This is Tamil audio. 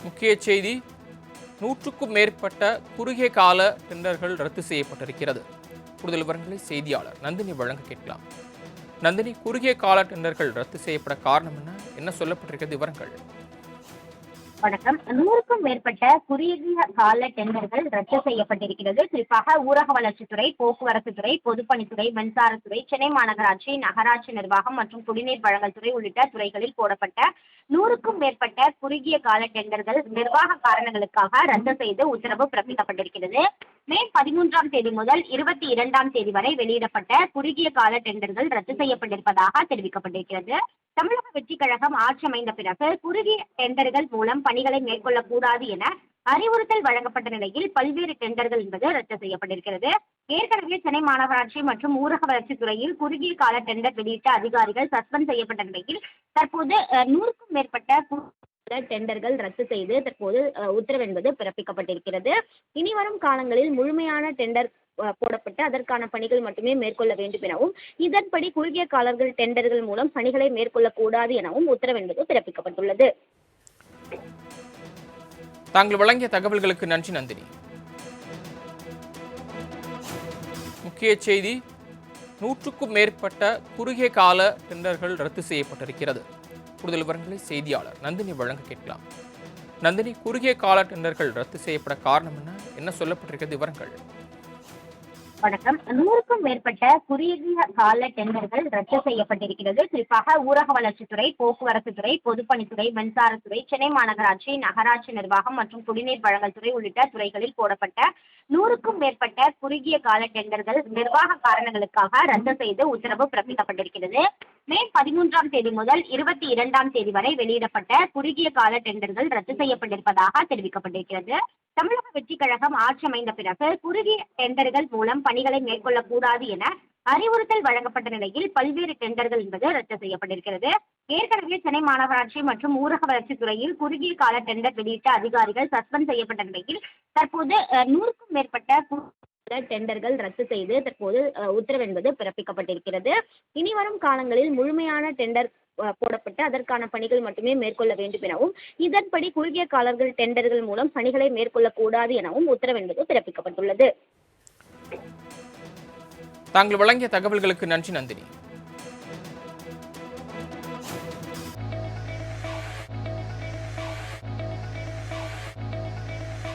முக்கிய செய்தி: 100க்கும் மேற்பட்ட குறுகிய கால டெண்டர்கள் ரத்து செய்யப்பட்டிருக்கிறது. கூடுதல் விவரங்களை செய்தியாளர் நந்தினி வழங்க கேட்கலாம். நந்தினி, குறுகிய கால டெண்டர்கள் ரத்து செய்யப்பட காரணம் என்ன சொல்லப்பட்டிருக்கிறது? விவரங்கள். வணக்கம். 100க்கும் மேற்பட்ட குறுகிய கால டெண்டர்கள் ரத்து செய்யப்பட்டிருக்கிறது. குறிப்பாக ஊரக வளர்ச்சித்துறை, போக்குவரத்துத்துறை, பொதுப்பணித்துறை, மின்சாரத்துறை, சென்னை மாநகராட்சி, நகராட்சி நிர்வாகம் மற்றும் குடிநீர் வழங்கல் துறை உள்ளிட்ட துறைகளில் போடப்பட்ட 100க்கும் மேற்பட்ட குறுகிய கால டெண்டர்கள் நிர்வாக காரணங்களுக்காக ரத்து செய்து உத்தரவு பிறப்பிக்கப்பட்டிருக்கிறது. மே 13ஆம் தேதி முதல் 22ஆம் தேதி வரை வெளியிடப்பட்ட குறுகிய கால டெண்டர்கள் ரத்து செய்யப்பட்டிருப்பதாக தெரிவிக்கப்பட்டிருக்கிறது. தமிழக வெற்றிக் கழகம் ஆட்சி அமைந்த பிறகு குறுகிய டெண்டர்கள் மூலம் பணிகளை மேற்கொள்ளக்கூடாது என அறிவுறுத்தல் வழங்கப்பட்ட நிலையில் பல்வேறு டெண்டர்கள் என்பது ரத்து செய்யப்பட்டிருக்கிறது. ஏற்கனவே சென்னை மாநகராட்சி மற்றும் ஊரக வளர்ச்சித் துறையில் குறுகிய கால டெண்டர் வெளியிட்ட அதிகாரிகள் சஸ்பெண்ட் செய்யப்பட்ட நிலையில் தற்போது 100க்கும் மேற்பட்ட டெண்டர்கள் ரத்து செய்து தற்போது உத்தரவு என்பது பிறப்பிக்கப்பட்டிருக்கிறது. இனி வரும் காலங்களில் முழுமையான டெண்டர் போடப்பட்டு அதற்கான பணிகள் மட்டுமே மேற்கொள்ள வேண்டும் எனவும், இதன்படி குறுகிய காலர்கள் டெண்டர்கள் மூலம் பணிகளை மேற்கொள்ளக்கூடாது எனவும் உத்தரவு என்பது பிறப்பிக்கப்பட்டுள்ளது. தாங்கள் வழங்கிய தகவல்களுக்கு நன்றி நந்தினி. முக்கிய செய்தி: 100க்கும் மேற்பட்ட குறுகிய கால டெண்டர்கள் ரத்து செய்யப்பட்டிருக்கிறது. கூடுதல் விவரங்களை செய்தியாளர் நந்தினி வழங்க கேட்கலாம். நந்தினி, குறுகிய கால டெண்டர்கள் ரத்து செய்யப்பட காரணம் என்ன சொல்லப்பட்டிருக்கிறது? விவரங்கள். வணக்கம். 100க்கும் மேற்பட்ட குறுகிய கால டெண்டர்கள் ரத்து செய்யப்பட்டிருக்கிறது. குறிப்பாக ஊரக வளர்ச்சித்துறை, போக்குவரத்துத்துறை, பொதுப்பணித்துறை, மின்சாரத்துறை, சென்னை மாநகராட்சி, நகராட்சி நிர்வாகம் மற்றும் குடிநீர் வழங்கல் துறை உள்ளிட்ட துறைகளில் போடப்பட்ட 100க்கும் மேற்பட்ட குறுகிய கால டெண்டர்கள் நிர்வாக காரணங்களுக்காக ரத்து செய்து உத்தரவு பிறப்பிக்கப்பட்டிருக்கிறது. மே 13ஆம் தேதி முதல் 22ஆம் தேதி வரை வெளியிடப்பட்ட குறுகிய கால டெண்டர்கள் ரத்து செய்யப்பட்டிருப்பதாக தெரிவிக்கப்பட்டிருக்கிறது. தமிழக வெற்றிக் கழகம் ஆட்சி அமைந்த பிறகு குறுகிய டெண்டர்கள் மூலம் பணிகளை மேற்கொள்ளக்கூடாது என அறிவுறுத்தல் வழங்கப்பட்ட நிலையில் பல்வேறு டெண்டர்கள் என்பது ரத்து செய்யப்பட்டிருக்கிறது. ஏற்கனவே சென்னை மாநகராட்சி மற்றும் ஊரக வளர்ச்சித் துறையில் குறுகிய கால டெண்டர் வெளியிட்ட அதிகாரிகள் சஸ்பெண்ட் செய்யப்பட்ட நிலையில் தற்போது 100க்கும் மேற்பட்ட டெண்டர்கள் ரத்து செய்து தற்போது உத்தரவு என்பது பிறப்பிக்கப்பட்டிருக்கிறது. இனி வரும் காலங்களில் முழுமையான டெண்டர் போடப்பட்டு அதற்கான பணிகள் மட்டுமே மேற்கொள்ள வேண்டும் எனவும், இதன்படி குறுகிய காலர்கள் டெண்டர்கள் மூலம் பணிகளை மேற்கொள்ளக்கூடாது எனவும் உத்தரவு என்பது பிறப்பிக்கப்பட்டுள்ளது. தாங்கள் வழங்கிய தகவல்களுக்கு நன்றி நந்தினி.